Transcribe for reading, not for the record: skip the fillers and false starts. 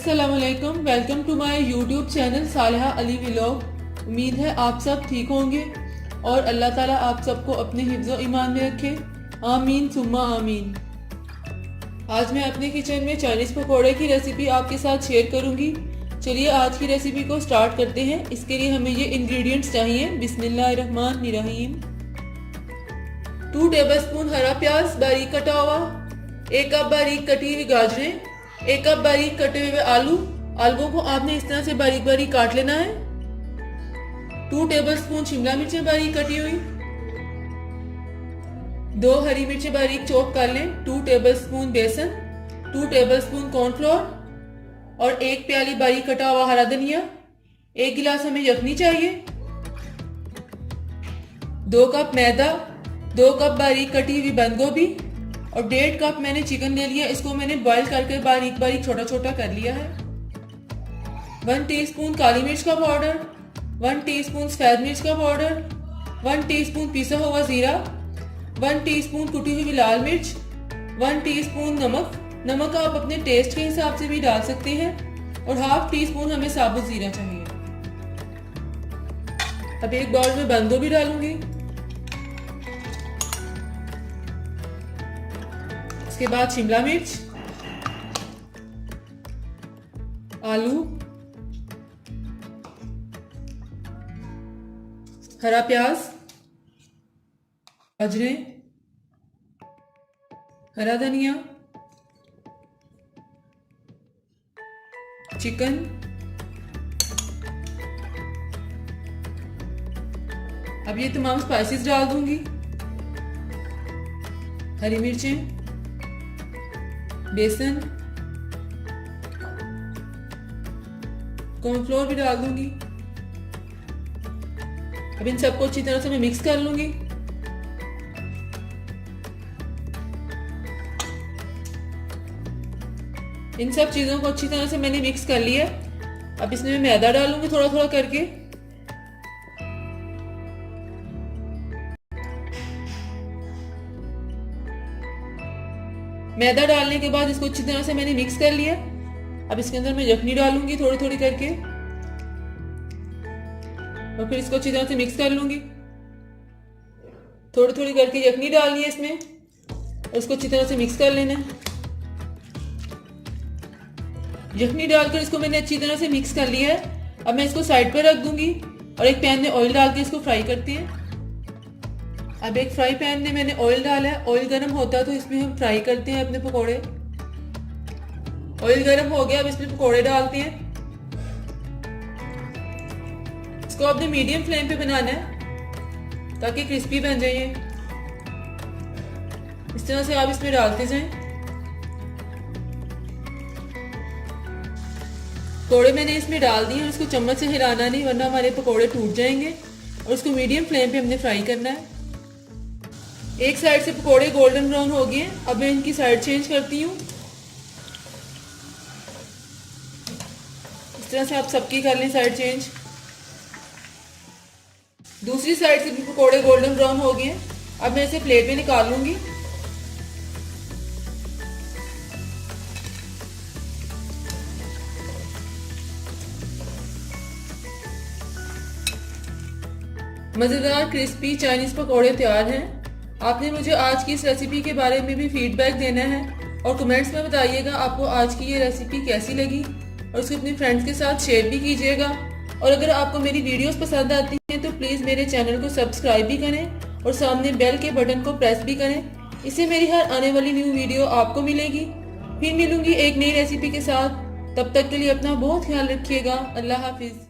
अस्सलाम वालेकुम। Welcome to my YouTube channel Saliha Ali vlog. उम्मीद है आप सब ठीक होंगे और अल्लाह ताला आप सबको अपने हिफ्ज़ ईमान में रखे। आमीन सुम्मा आमीन। आज मैं अपने किचन में चाइनीज़ पकौड़े की रेसिपी आपके साथ शेयर करूंगी। चलिए आज की रेसिपी को स्टार्ट करते हैं। इसके लिए हमें ये इंग्रेडिएंट्स चाहिए। बिस्मिल्लाहिर्रहमानिर्रहीम। 2 टेबलस्पून हरा प्याज बारीक कटा हुआ, 1 कप बारीक कटी हुई गाजरें, 1 कप बारीक कटे हुए आलूओं को आपने इस तरह से बारीक बारीक काट लेना है। 2 टेबलस्पून शिमला मिर्चें बारीक कटी हुई, 2 हरी मिर्चें बारीक चॉप कर लें, 2 टेबलस्पून बेसन, 2 टेबलस्पून कॉर्नफ्लोर और 1 प्याली बारीक कटा हुआ हरा धनिया। 1 गिलास हमें यखनी चाहिए, 2 कप मैदा, 2 कप बारीक कटी हुई बंद गोभी और 1.5 कप मैंने चिकन ले लिया। इसको मैंने बॉईल करके बारीक बारीक छोटा छोटा कर लिया है। 1 टीस्पून काली मिर्च का पाउडर, 1 टीस्पून सफेद मिर्च का पाउडर, 1 टीस्पून पिसा हुआ जीरा, 1 टीस्पून कुटी हुई लाल मिर्च, 1 टीस्पून नमक आप अपने टेस्ट के हिसाब से भी डाल सकते हैं और ½ टीस्पून हमें साबुत जीरा चाहिए। अब एक बाउल में बंद गोभी डालूंगी, इसके बाद शिमला मिर्च, आलू, हरा प्याज, गाजरें, हरा धनिया, चिकन, अब ये तमाम स्पाइसेस डाल दूंगी। हरी मिर्चें, बेसन, कॉर्नफ्लोर भी डाल दूंगी। अब इन सबको अच्छी तरह से मैं मिक्स कर लूंगी। इन सब चीजों को अच्छी तरह से मैंने मिक्स कर लिया। अब इसमें मैं मैदा डालूंगी थोड़ा थोड़ा करके। मैदा डालने के बाद इसको अच्छी तरह से मैंने मिक्स कर लिया। अब इसके अंदर मैं यखनी डालूंगी थोड़ी थोड़ी करके और फिर इसको अच्छी तरह से मिक्स कर लूंगी। थोड़ी थोड़ी करके यखनी डालनी है इसमें और इसको अच्छी तरह से मिक्स कर लेना है। यखनी डालकर इसको मैंने अच्छी तरह से मिक्स कर लिया है। अब मैं इसको साइड पे रख दूंगी और एक पैन में ऑयल डाल के इसको फ्राई करते हैं। अब एक फ्राई पैन में मैंने ऑयल डाला है। ऑयल गर्म होता है तो इसमें हम फ्राई करते हैं अपने पकोड़े। ऑयल गर्म हो गया, अब इसमें पकोड़े डालते हैं। इसको आपने मीडियम फ्लेम पे बनाना है ताकि क्रिस्पी बन जाए। इस तरह से आप इसमें डालते जाएं। पकोड़े मैंने इसमें डाल दिए और इसको चम्मच से हिलाना नहीं वरना हमारे पकोड़े टूट जाएंगे और इसको मीडियम फ्लेम पे हमने फ्राई करना है। एक साइड से पकोड़े गोल्डन ब्राउन हो गए। अब मैं इनकी साइड चेंज करती हूँ। इस तरह से आप सबकी कर लें साइड चेंज। दूसरी साइड से भी पकोड़े गोल्डन ब्राउन हो गए। अब मैं इसे प्लेट में निकाल लूंगी। मजेदार क्रिस्पी चाइनीज पकोड़े तैयार हैं। आपने मुझे आज की इस रेसिपी के बारे में भी फीडबैक देना है और कमेंट्स में बताइएगा आपको आज की ये रेसिपी कैसी लगी और उसको अपने फ्रेंड्स के साथ शेयर भी कीजिएगा। और अगर आपको मेरी वीडियोस पसंद आती हैं तो प्लीज़ मेरे चैनल को सब्सक्राइब भी करें और सामने बेल के बटन को प्रेस भी करें। इससे मेरी हर आने वाली न्यू वीडियो आपको मिलेगी। फिर मिलूंगी एक नई रेसिपी के साथ। तब तक के लिए अपना बहुत ख्याल रखिएगा। अल्लाह हाफिज़।